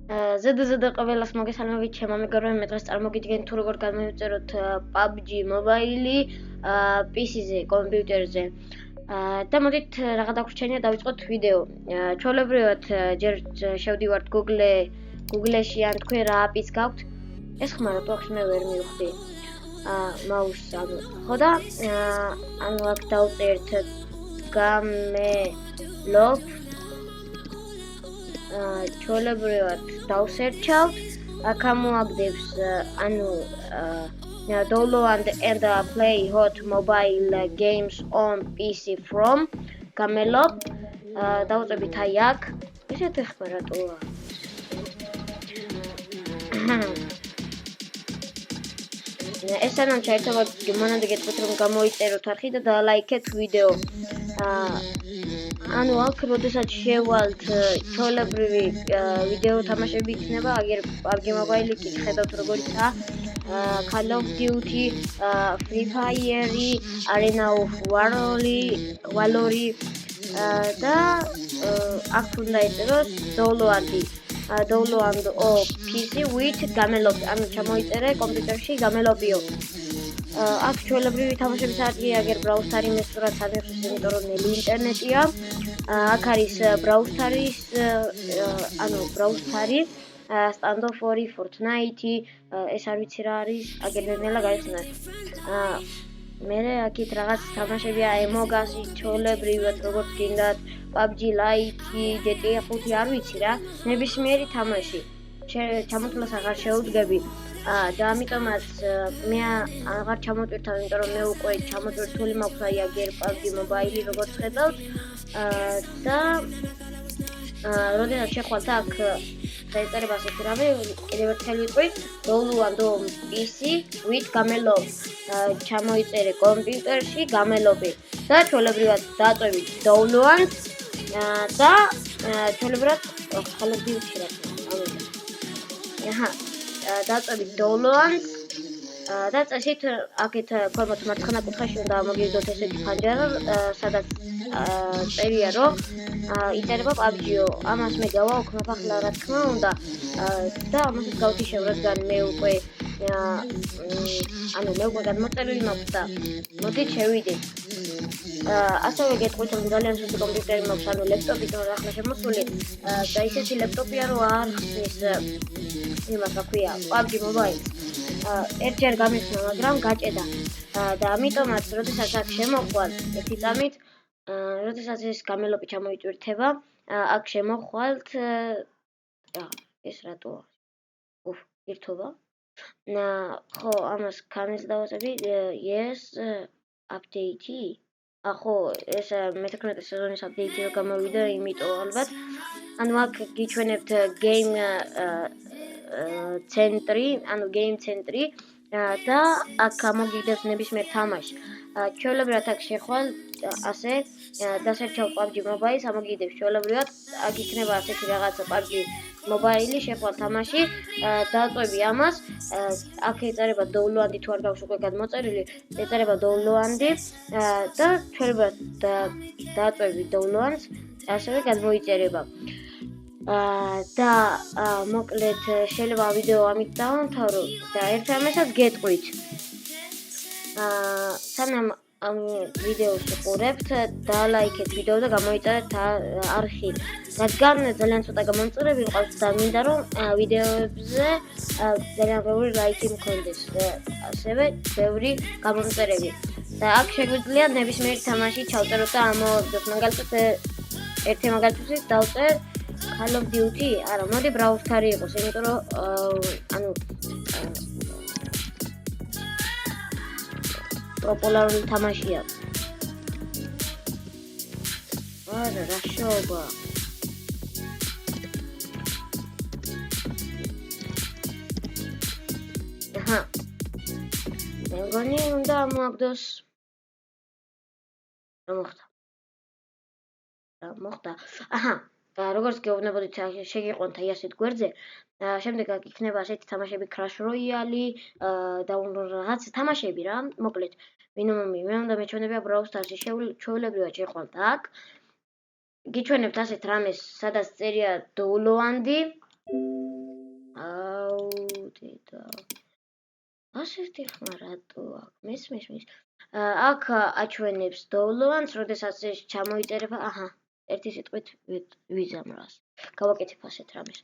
ზედა ყველას მოგესალმებით ჩემო მეგობრებო, მე დღეს წარმოგიდგენთ თუ როგორ გამოვიწეროთ PUBG Mobile PC-ზე, კომპიუტერზე. და მოდით რაღაც დაგვრჩენია დავიწყოთ ვიდეო. ჩვეულებრივად ჯერ შევდივართ Google-ში ან თქვენ რა API-ს გაქვთ. ეს ხმარა თუ აქვს მე ვერ მივხვდი. მაუსს ხო და ანუ აქ დავწერთ gamelop ჩვეულებრივად დავსერჩავთ, აქ ამოაგდებს ანუ download and play hot mobile games on PC from gamelop დავწერთ აი აქ ესეთი ხმარა ტოა ეს ანან ჩაერთებათ გიმანადგეთ რომ გამოიწეროთ არხი და დალაიქეთ ვიდეო ანუ აქ როდესაც შევალთ ჩვეულებრივი ვიდეო თამაშები იქნება აგერ PUBG Mobile კი ხედავთ როგორიცაა Call of Duty, Free Fire, Arena of Valor და აქ უნდა ეწეროს download PC with gamelop ანუ ჩამოიწერე კომპიუტერში gamelopio აქ ჩვეულებრივი თამაშების არხი აგერ ბრაუზერი მესურათ სადღაც იმიტომ რომ ნელი ინტერნეტია აქ არის ბრაუზერის ანუ ბრაუზერი standoff 2 Fortnite ეს არ ვიცი რა არის აგერ ნელა გაიცნოთ მე აქეთ რაღაც თამაშებია Among-Us ჩვეულებრივად როგორც გინდათ PUBG Lite GTA 5 არ ვიცი რა ნებისმიერი თამაში ჩამოთვლას აღარ შეუდგები და ამიტომაც მე აღარ ჩამოტვირთავ, იმიტომ რომ მე უკვე ჩამოტვირთული მაქვს აი აგერ PUBG Mobile როგორც ხედავთ და როდესაც შეხვალთ აქ დაიწერება ასეთი რამე, კიდევ ერთხელ ვიტყვი, download PC with gamelop ჩამოიწერე კომპიუტერში gamelop-ი და ჩვეულებრივად დააწვევით download და ჩვეულებრივად Call of Duty რა დააწვევით download და წესით აქეთ ქვემოთ მარცხენა კუთხეში უნდა მოგივიდოთ ესეთი ფანჯარა სადაც წერია რომ იწერება PUBG-ო ამას მე გავაოქრობ ახლა რა თქმა უნდა და ამასაც გავთიშევ რადგან მე უკვე გადმოწერილი მაქვს და მოდით შევიდეთ ასევე გეტყვით რომ ძალიან სუსტი კომპიუტერი მაქვს ანუ ლეპტოპი თუ ახლა შემოსული და ისეთი ლეპტოპია რომ არ ხსნის იმას რა ქვია PUBG Mobile ერთჯერ გამიხსნა მაგრამ გაჭედა და ამიტომაც როდესაც აქ შემოხვალ ერთი წამით როდესაც ეს gamelop-ი ჩამოიტვირთება აქ შემოხვალთ ეს რატოა ერთობა ხო ამას კანეს დავაწები yes update-ი ხო ეს მე-11 სეზონის update-ი რო გამოვიდა იმიტომ ალბათ ანუ აქ გიჩვენებთ game ცენტრი და აქ გამოგიგდებს ნებისმიერ თამაშს ჩვეულებრივად აქ შეხვალ ასე დასერჩავ PUBG Mobile-ს ამოგიგდებს ჩვეულებრივად აქ იქნება ასეთი რაღაცა PUBG Mobile-ი შეხვალ თამაში დააწვევი ამას აქ ეწერება download თუ არ გაქვს უკვე გადმოწერილი ეწერება download და ჩვეულებრივად დააწვევი download-ს ასევე გადმოიწერება და მოკლედ შეიძლება ვიდეო ამით დავამთავრო და ერთ ამასაც გეტყვით სანამ ამ ვიდეოს უყურებთ დალაიქეთ ვიდეო და გამოიწერეთ არხი რადგან ძალიან ცოტა გამომწერები მყავს და მინდა რომ ვიდეოებზე ძალიან ბევრი ლაიქი მქონდეს ასევე ბევრი გამომწერები და აქ შეგვიძლია ნებისმიერი თამაში ჩავწეროთ და ამოვაგდოთ მაგალითად ერთი მაგალითად დავწერ Call of Duty არა მოდი ბრაუზერი იყოს იმიტომ რომ ანუ პოპულარული თამაშია არა რა შობა მე მგონი უნდა მოაგდოს რა მოხდა როგორც გეუბნებოდით შეგიყვანთ აი ასეთ გვერდზე შემდეგ აქ იქნება ასეთი თამაშები Crash Royale და რაღაც თამაშები რა მოკლედ მე უნდა მეჩვენებია ბრაუზერში ჩვეულებრივად შეყვანთ აქ გიჩვენებთ ასეთ რამეს სადაც წერია download აუ დედა. ასეთი ხმა რატო აქ? მის. აქ აჩვენებს დოულოვანს, როდესაც ეს ჩამოიწერება, აჰა, ერთი სიტყვით ვიზამ რას. გავაკეთებ ასეთ რამეს.